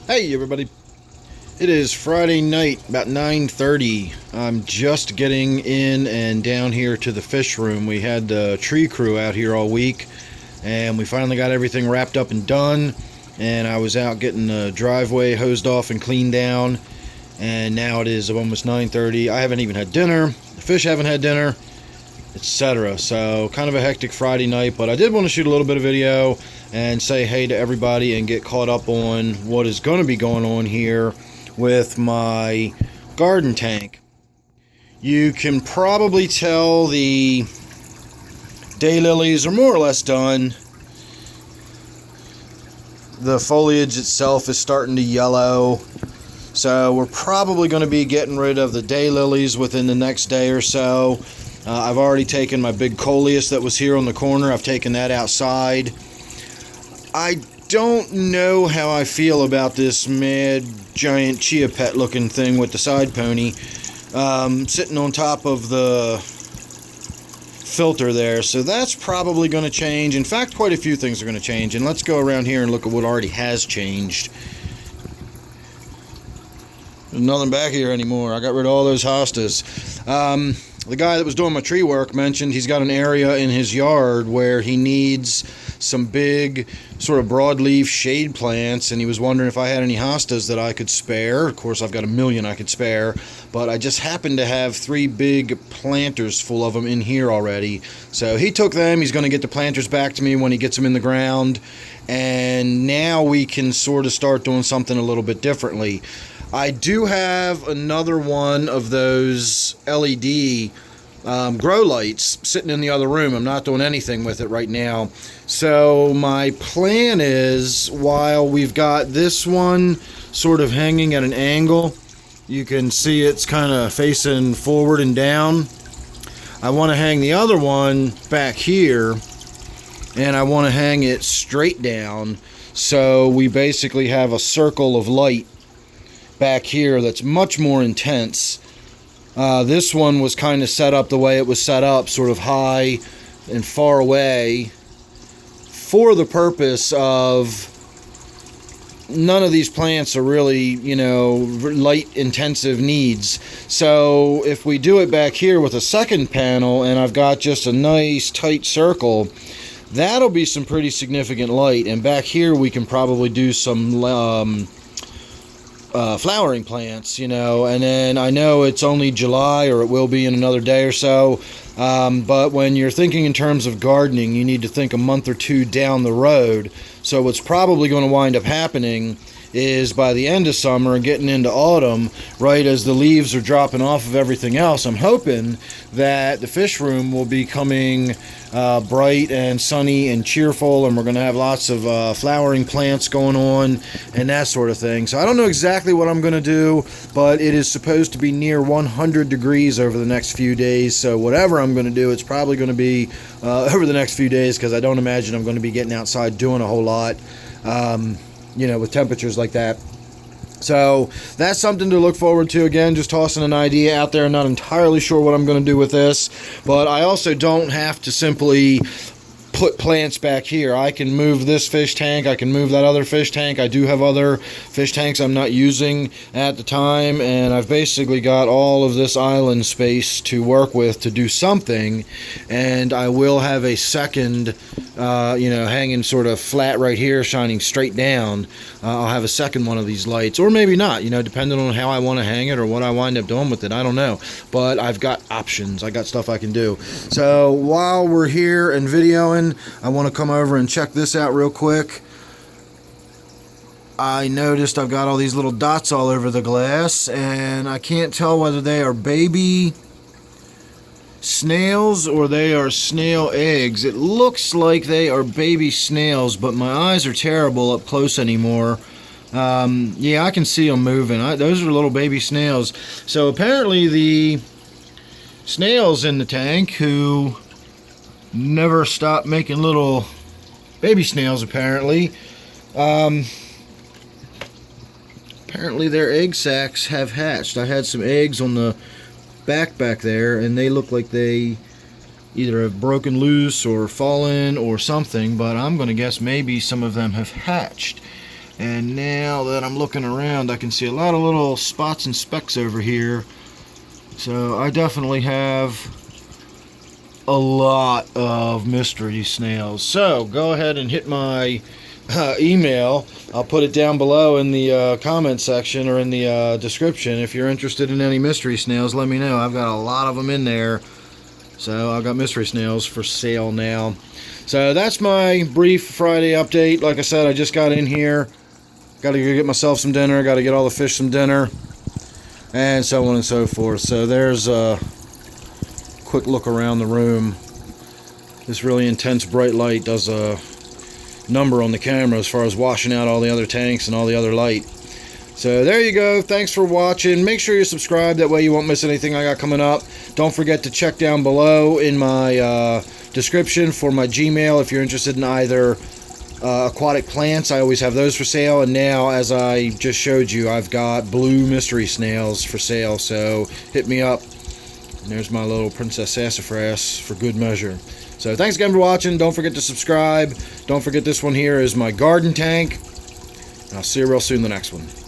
Hey everybody, it is Friday night, about 9:30. I'm just getting in and down here to the fish room. We had the tree crew out here all week, and we finally got everything wrapped up and done, and I was out getting the driveway hosed off and cleaned down, and now it is almost 9:30. I haven't even had dinner, the fish haven't had dinner, etc. So kind of a hectic Friday night, but I did want to shoot a little bit of video and say hey to everybody and get caught up on what is going to be going on here with my garden tank. You can probably tell the daylilies are more or less done. The foliage itself is starting to yellow, so we're probably going to be getting rid of the daylilies within the next day or so. I've already taken my big coleus that was here on the corner. I've taken that outside. I don't know how I feel about this mad giant chia pet looking thing with the side pony sitting on top of the filter there, so that's probably going to change. In fact, quite a few things are going to change, and let's go around here and look at what already has changed. There's nothing back here anymore. I got rid of all those hostas. The guy that was doing my tree work mentioned he's got an area in his yard where he needs some big sort of broadleaf shade plants, and he was wondering if I had any hostas that I could spare. Of course, I've got a million I could spare, but I just happen to have 3 big planters full of them in here already. So he took them. He's going to get the planters back to me when he gets them in the ground, and now we can sort of start doing something a little bit differently. I do have another one of those LED grow lights sitting in the other room. I'm not doing anything with it right now. So my plan is, while we've got this one sort of hanging at an angle, you can see it's kind of facing forward and down. I want to hang the other one back here, and I want to hang it straight down, so we basically have a circle of light back here that's much more intense. This one was kind of set up the way it was set up, sort of high and far away, for the purpose of none of these plants are really, light intensive needs. So if we do it back here with a second panel, and I've got just a nice tight circle, that'll be some pretty significant light. And back here we can probably do some flowering plants, and then I know it's only July, or it will be in another day or so, but when you're thinking in terms of gardening, you need to think a month or two down the road. So what's probably going to wind up happening is, by the end of summer and getting into autumn, right as the leaves are dropping off of everything else, I'm hoping that the fish room will be coming bright and sunny and cheerful, and we're going to have lots of flowering plants going on and that sort of thing. So I don't know exactly what I'm going to do, but it is supposed to be near 100 degrees over the next few days. So whatever I'm going to do, it's probably going to be over the next few days, because I don't imagine I'm going to be getting outside doing a whole lot, with temperatures like that. So that's something to look forward to. Again, just tossing an idea out there. Not entirely sure what I'm going to do with this, but I also don't have to simply put plants back here. I can move this fish tank, I can move that other fish tank. I do have other fish tanks I'm not using at the time, and I've basically got all of this island space to work with to do something. And I will have a second hanging sort of flat right here, shining straight down. I'll have a second one of these lights, or maybe not, depending on how I want to hang it or what I wind up doing with it. I don't know, but I've got options. I got stuff I can do. So while we're here and videoing, I want to come over and check this out real quick. I noticed I've got all these little dots all over the glass, and I can't tell whether they are baby snails or they are snail eggs. It looks like they are baby snails, but my eyes are terrible up close anymore. Yeah, I can see them moving. Those are little baby snails. So apparently the snails in the tank, who never stop making little baby snails, apparently their egg sacs have hatched. I had some eggs on the back there, and they look like they either have broken loose or fallen or something, but I'm going to guess maybe some of them have hatched. And now that I'm looking around, I can see a lot of little spots and specks over here. So I definitely have a lot of mystery snails. So go ahead and hit my email. I'll put it down below in the comment section or in the description. If you're interested in any mystery snails, let me know. I've got a lot of them in there. So I've got mystery snails for sale now. So that's my brief Friday update. Like I said, I just got in here. Got to go get myself some dinner. Got to get all the fish some dinner. And so on and so forth. So there's a quick look around the room. This really intense bright light does a number on the camera as far as washing out all the other tanks and all the other light. So there you go. Thanks for watching. Make sure you subscribe. That way you won't miss anything I got coming up. Don't forget to check down below in my description for my Gmail if you're interested in either Aquatic Plants. I always have those for sale, and now, as I just showed you, I've got Blue Mystery Snails for sale, so hit me up. And there's my little Princess Sassafras for good measure. So thanks again for watching. Don't forget to subscribe. Don't forget this one here is my garden tank. And I'll see you real soon in the next one.